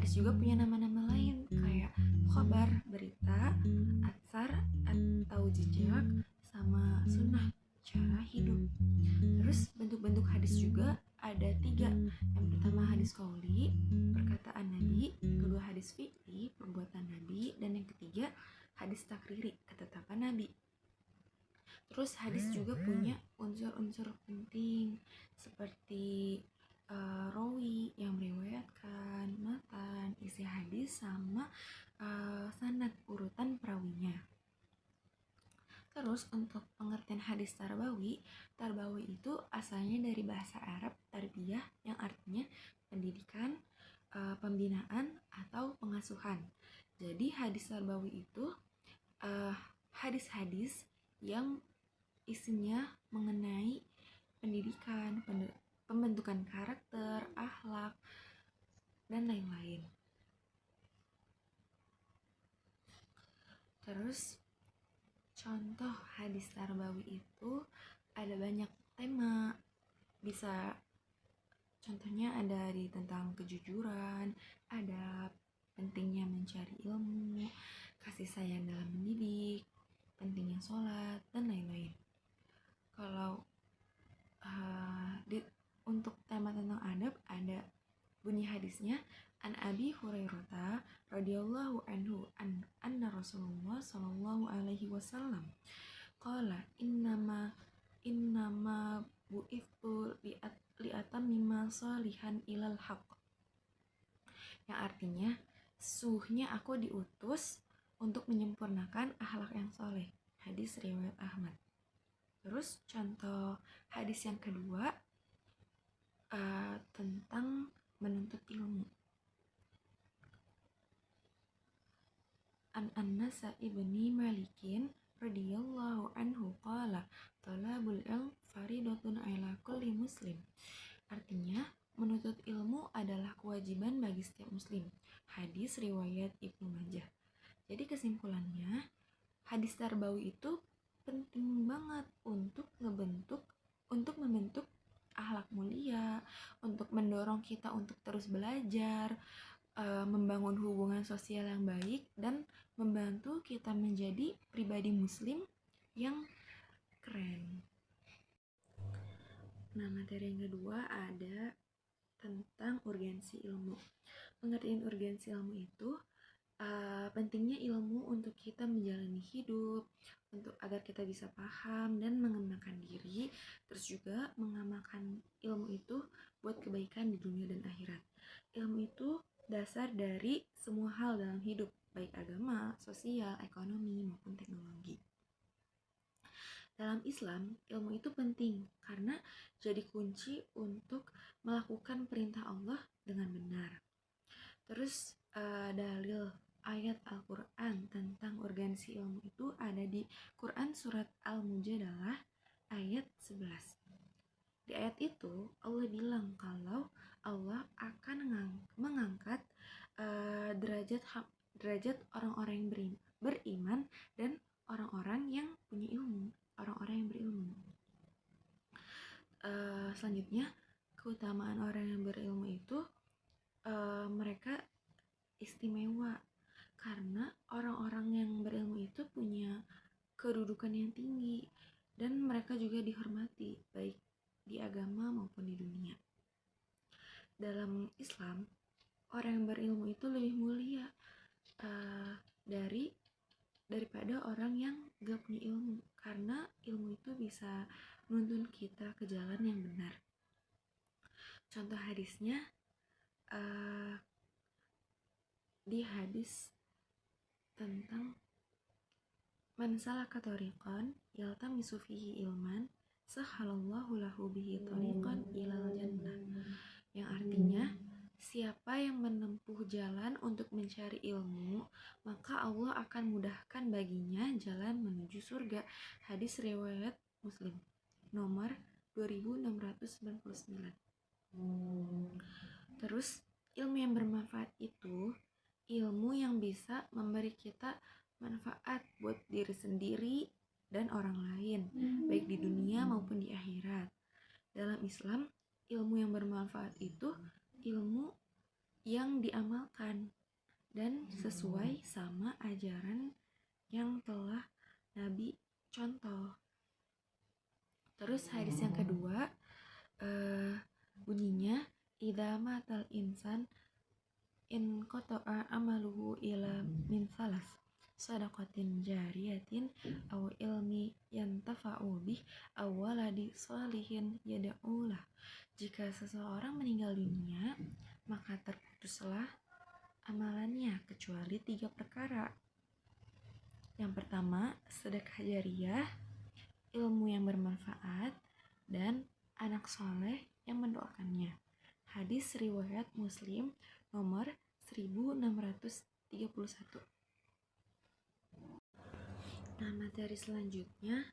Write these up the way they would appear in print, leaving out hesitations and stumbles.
Hadis juga punya nama-nama lain kayak khobar, berita, atsar atau jejak, sama sunnah, cara hidup. Terus bentuk-bentuk hadis juga ada 3. Yang pertama hadis qauli, perkataan Nabi. Yang kedua hadis fi'li, perbuatan Nabi. Dan yang ketiga hadis takriri, ketetapan Nabi. Terus hadis juga punya unsur-unsur penting seperti rawi yang meriwayatkan, matan, isi hadis, sama sanad, urutan perawinya. Terus untuk pengertian hadis tarbawi itu asalnya dari bahasa Arab tarbiyah yang artinya pendidikan, pembinaan atau pengasuhan. Jadi hadis tarbawi itu hadis-hadis yang isinya mengenai pendidikan, pembentukan karakter, akhlak, dan lain-lain. Terus contoh hadis tarbawi itu ada banyak tema. Bisa contohnya ada tentang kejujuran, ada pentingnya mencari ilmu, kasih sayang dalam mendidik, pentingnya sholat, dan lain-lain. Kalau untuk tema tentang adab ada bunyi hadisnya, an Abi Hurairah radhiyallahu anhu anna Rasulullah sallallahu alaihi wasallam qala innama bu'ithtu li'atammima salihan ilal haq, yang artinya sesungguhnya aku diutus untuk menyempurnakan akhlak yang soleh. Hadis riwayat Ahmad. Terus contoh hadis yang kedua tentang menuntut ilmu. An Anas ibni Malikin radhiyallahu anhu qala talabul ilm faridatun ala kulli muslim. Artinya menuntut ilmu adalah kewajiban bagi setiap muslim. Hadis riwayat Ibnu Majah. Jadi kesimpulannya, hadis tarbawi itu penting banget untuk membentuk akhlak mulia, untuk mendorong kita untuk terus belajar, membangun hubungan sosial yang baik, dan membantu kita menjadi pribadi muslim yang keren. Nah, materi yang kedua ada tentang urgensi ilmu. Pengertian urgensi ilmu itu pentingnya ilmu untuk kita menjalani hidup, untuk agar kita bisa paham dan mengembangkan diri, terus juga mengamalkan ilmu itu buat kebaikan di dunia dan akhirat. Ilmu itu dasar dari semua hal dalam hidup, baik agama, sosial, ekonomi, maupun teknologi. Dalam Islam, ilmu itu penting karena jadi kunci untuk melakukan perintah Allah dengan benar. Terus dalil ayat Al-Quran tentang urgensi ilmu itu ada di Quran surat Al-Mujadalah ayat 11. Di ayat itu Allah bilang kalau Allah akan mengangkat derajat orang-orang yang beriman dan orang-orang yang punya ilmu, orang-orang yang berilmu. Selanjutnya, keutamaan orang yang berilmu itu mereka istimewa karena orang-orang yang berilmu itu punya kedudukan yang tinggi dan mereka juga dihormati baik di agama maupun di dunia. Dalam Islam, orang yang berilmu itu lebih mulia daripada orang yang gak punya ilmu, karena ilmu itu bisa menuntun kita ke jalan yang benar. Contoh hadisnya di hadis tentang man salaka thariqan yaltamisu fihi ilman sahalallahu lahu bihi thariqan ilal jannah, yang artinya siapa yang menempuh jalan untuk mencari ilmu, maka Allah akan mudahkan baginya jalan menuju surga. Hadis riwayat Muslim nomor 2699. Terus ilmu yang bermanfaat itu ilmu yang bisa memberi kita manfaat buat diri sendiri dan orang lain, baik di dunia maupun di akhirat. Dalam Islam, ilmu yang bermanfaat itu ilmu yang diamalkan dan sesuai sama ajaran yang telah Nabi contoh. Terus hadis yang kedua bunyinya idza matal insan in qata'a amaluhu ila min salas sadaqatin jariyatin aw ilmi yantafa'u bih aw waladi sholihin yad'ulah. Jika seseorang meninggal dunia, maka terputuslah amalannya kecuali 3 perkara. Yang pertama, sedekah jariyah, ilmu yang bermanfaat, dan anak soleh yang mendoakannya. Hadis riwayat Muslim nomor 1631. Nah, materi selanjutnya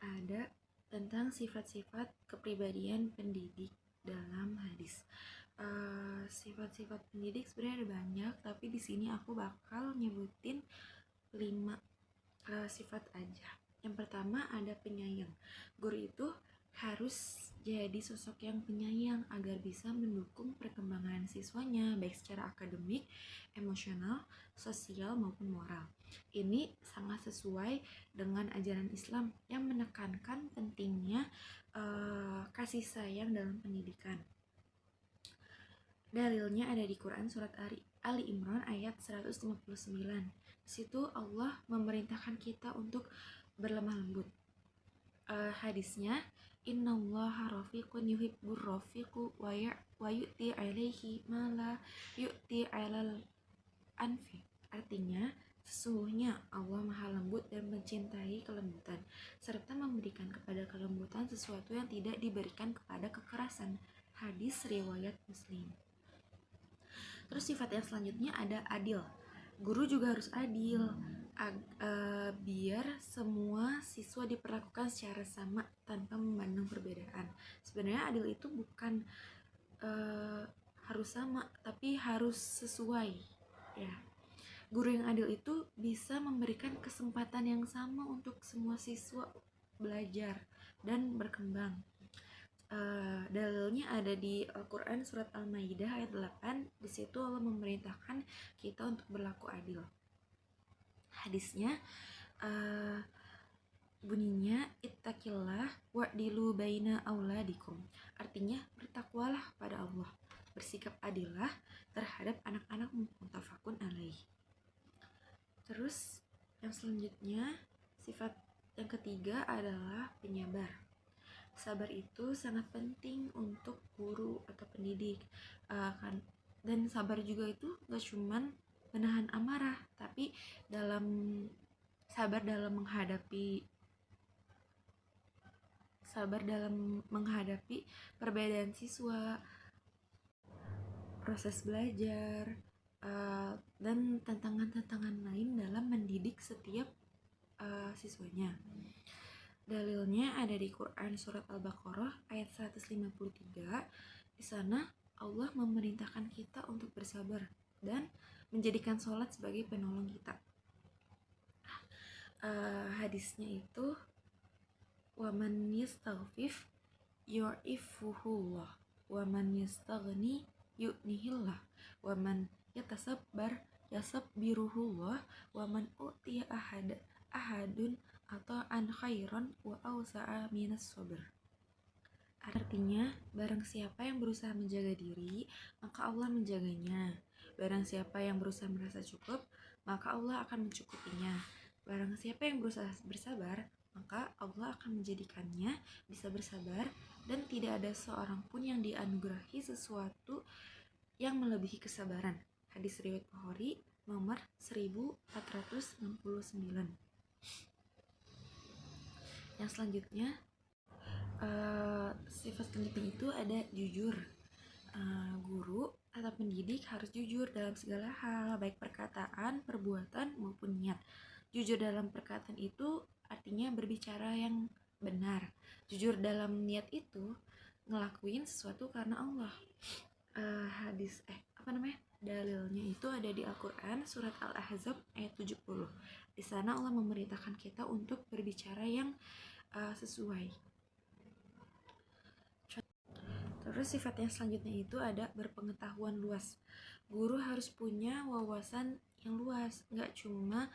ada tentang sifat-sifat kepribadian pendidik dalam hadis. Sifat-sifat pendidik sebenarnya ada banyak, tapi di sini aku bakal nyebutin 5 sifat aja. Yang pertama ada penyayang. Guru itu harus jadi sosok yang penyayang agar bisa mendukung perkembangan siswanya baik secara akademik, emosional, sosial maupun moral. Ini sangat sesuai dengan ajaran Islam yang menekankan pentingnya kasih sayang dalam pendidikan. Dalilnya ada di Quran surat Ali Imran ayat 159. Di situ Allah memerintahkan kita untuk berlemah lembut. Hadisnya innallaha rafiqun yuhibbur rafiqu wa yu'ti alaihi ma la yu'ti alal anfi. Artinya, sesungguhnya Allah maha lembut dan mencintai kelembutan, serta memberikan kepada kelembutan sesuatu yang tidak diberikan kepada kekerasan. Hadis riwayat Muslim. Terus sifat yang selanjutnya ada adil. Guru juga harus adil biar semua siswa diperlakukan secara sama tanpa memandang perbedaan. Sebenarnya adil itu bukan harus sama, tapi harus sesuai ya. Guru yang adil itu bisa memberikan kesempatan yang sama untuk semua siswa belajar dan berkembang. Dalilnya ada di Al-Quran surat Al-Maidah ayat 8. Di situ Allah memerintahkan kita untuk berlaku adil. Hadisnya bunyinya ittaqillah wa'dilu baina auladikum. Artinya bertakwalah pada Allah, bersikap adillah terhadap anak-anak, muttafaqun alaih. Terus yang selanjutnya, sifat yang ketiga adalah penyabar. Sabar itu sangat penting untuk guru atau pendidik dan sabar juga itu gak cuman menahan amarah, tapi sabar dalam menghadapi perbedaan siswa, proses belajar, dan tantangan-tantangan lain dalam mendidik setiap siswanya. Dalilnya ada di Quran surat Al-Baqarah ayat 153. Di sana Allah memerintahkan kita untuk bersabar dan menjadikan sholat sebagai penolong kita. Hadisnya itu waman yastaghfif yu'ifuhullah waman yastaghni yu'nihillah waman yatasabbar yasabbiruhullah waman utiya ahadun atau an khairon wa awsa'a minas sabr. Artinya, barang siapa yang berusaha menjaga diri, maka Allah menjaganya. Barang siapa yang berusaha merasa cukup, maka Allah akan mencukupinya. Barang siapa yang berusaha bersabar, maka Allah akan menjadikannya bisa bersabar, dan tidak ada seorang pun yang dianugerahi sesuatu yang melebihi kesabaran. Hadis riwayat Bukhari nomor 1469. Yang selanjutnya, sifat pendidik itu ada jujur. Guru atau pendidik harus jujur dalam segala hal, baik perkataan, perbuatan, maupun niat. Jujur dalam perkataan itu artinya berbicara yang benar. Jujur dalam niat itu ngelakuin sesuatu karena Allah. Dalilnya itu ada di Al-Quran surat Al-Ahzab ayat 70. Di sana Allah memerintahkan kita untuk berbicara yang sesuai. Terus sifat yang selanjutnya itu ada berpengetahuan luas. Guru harus punya wawasan yang luas, nggak cuma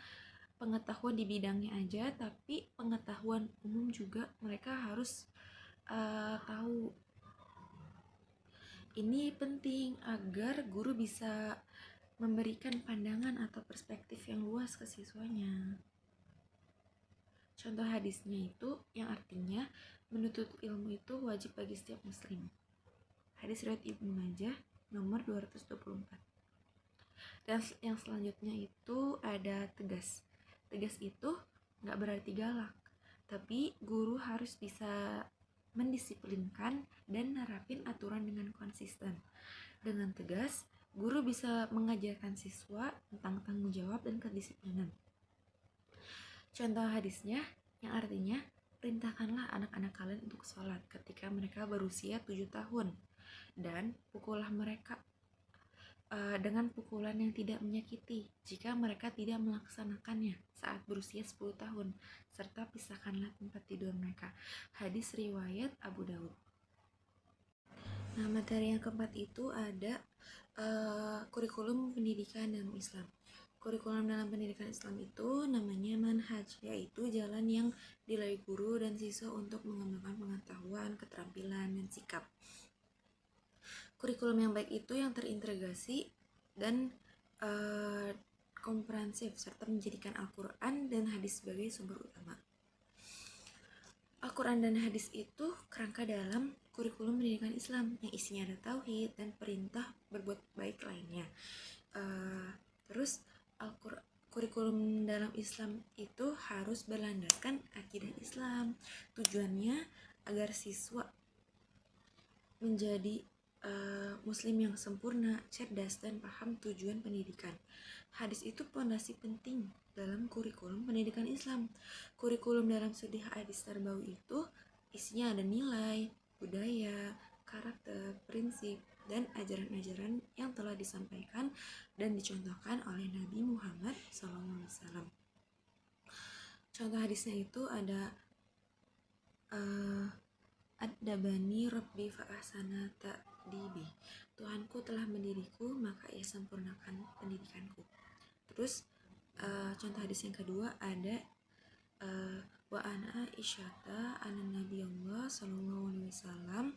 pengetahuan di bidangnya aja, tapi pengetahuan umum juga mereka harus tahu. Ini penting agar guru bisa memberikan pandangan atau perspektif yang luas ke siswanya. Contoh hadisnya itu yang artinya menuntut ilmu itu wajib bagi setiap muslim. Hadis riwayat Ibnu Majah nomor 224. Dan yang selanjutnya itu ada tegas. Tegas itu nggak berarti galak, tapi guru harus bisa mendisiplinkan dan nerapin aturan dengan konsisten. Dengan tegas, guru bisa mengajarkan siswa tentang tanggung jawab dan kedisiplinan. Contoh hadisnya yang artinya, perintahkanlah anak-anak kalian untuk sholat ketika mereka berusia 7 tahun dan pukullah mereka dengan pukulan yang tidak menyakiti jika mereka tidak melaksanakannya saat berusia 10 tahun, serta pisahkanlah tempat tidur mereka. Hadis riwayat Abu Daud. Nah, materi yang keempat itu ada kurikulum pendidikan dalam Islam. Kurikulum dalam pendidikan Islam itu namanya manhaj, yaitu jalan yang dilalui guru dan siswa untuk mengembangkan pengetahuan, keterampilan, dan sikap. Kurikulum yang baik itu yang terintegrasi dan komprehensif serta menjadikan Al-Quran dan hadis sebagai sumber utama. Al-Quran dan hadis itu kerangka dalam kurikulum pendidikan Islam yang isinya ada tauhid dan perintah berbuat baik lainnya. Terus kurikulum dalam Islam itu harus berlandaskan akidah Islam. Tujuannya agar siswa menjadi muslim yang sempurna, cerdas, dan paham tujuan pendidikan. Hadis itu pondasi penting dalam kurikulum pendidikan Islam. Kurikulum dalam studi hadis terbawi itu isinya ada nilai, budaya, karakter, prinsip, dan ajaran-ajaran yang telah disampaikan dan dicontohkan oleh Nabi Muhammad SAW. Contoh hadisnya itu ada Ad-dabani Rabbi fa'ahsana ta'dibi. Tuhanku telah mendiriku, maka ia sempurnakan pendidikanku. Terus contoh hadis yang kedua ada wa ana Aisyata anan nabiyullah sallallahu alaihi wasallam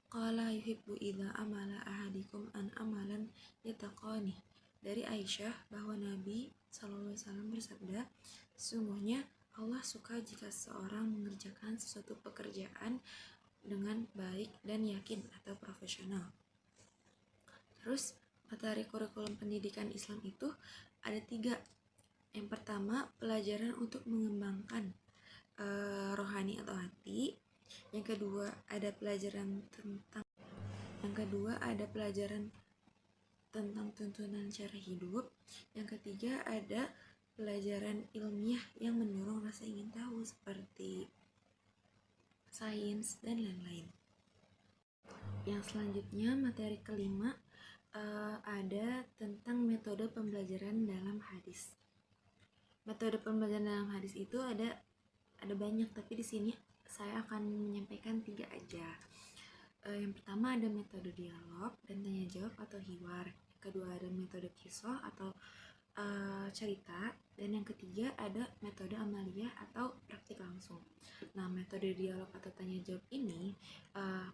qala yuhibbu idza amala ahadikum an amalan yataqani. Dari Aisyah bahwa Nabi sallallahu alaihi wasallam bersabda, sesungguhnya Allah suka jika seorang mengerjakan sesuatu pekerjaan dengan baik dan yakin atau profesional. Terus materi kurikulum pendidikan Islam itu ada 3. Yang pertama, pelajaran untuk mengembangkan rohani atau hati. Yang kedua, ada pelajaran tentang tuntunan cara hidup. Yang ketiga, ada pelajaran ilmiah yang mendorong rasa ingin tahu seperti sains dan lain-lain. Yang selanjutnya, materi kelima ada tentang metode pembelajaran dalam hadis. Metode pembelajaran dalam hadis itu ada banyak, tapi di sini saya akan menyampaikan 3 aja. Yang pertama ada metode dialog dan tanya jawab atau hiwar. Yang kedua ada metode kisah atau cerita, dan yang ketiga ada metode amaliyah atau praktik langsung. Nah, metode dialog atau tanya jawab ini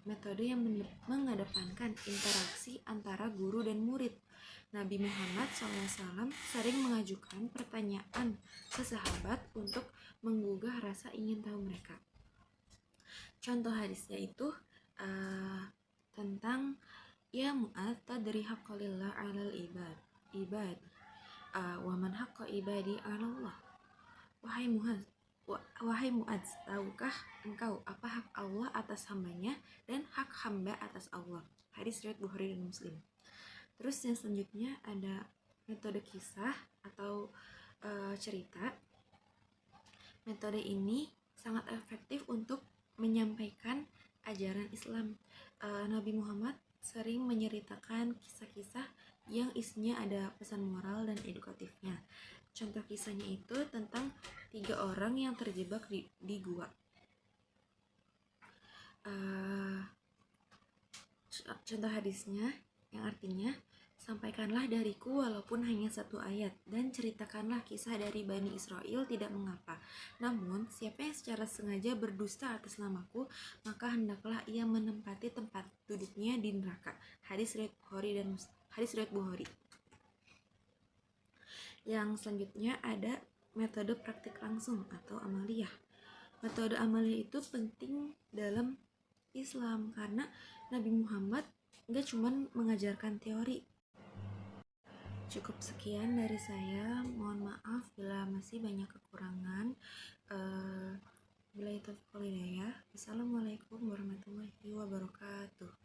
metode yang mengedepankan interaksi antara guru dan murid. Nabi Muhammad SAW sering mengajukan pertanyaan ke sahabat untuk menggugah rasa ingin tahu mereka. Contoh hadisnya itu tentang ya Mu'ad tadri haqqalillah 'alal ibad wa man haqqa ibadi 'alallah. Wahai Mu'ad, tahukah engkau apa hak Allah atas hambanya dan hak hamba atas Allah? Hadis riwayat Bukhari dan Muslim. Terus yang selanjutnya ada metode kisah atau cerita. Metode ini sangat efektif untuk menyampaikan ajaran Islam. Nabi Muhammad sering menceritakan kisah-kisah yang isinya ada pesan moral dan edukatifnya. Contoh kisahnya itu tentang 3 orang yang terjebak di gua. Contoh hadisnya yang artinya, Sampaikanlah dariku walaupun hanya satu ayat, dan ceritakanlah kisah dari Bani Israel tidak mengapa. Namun, siapa yang secara sengaja berdusta atas namaku, maka hendaklah ia menempati tempat duduknya di neraka. Hadis riwayat Bukhari. Yang selanjutnya ada metode praktik langsung atau amaliyah. Metode amaliyah itu penting dalam Islam karena Nabi Muhammad gak cuma mengajarkan teori. Cukup sekian dari saya, mohon maaf bila masih banyak kekurangan. Bila itu hidayah. Assalamualaikum warahmatullahi wabarakatuh.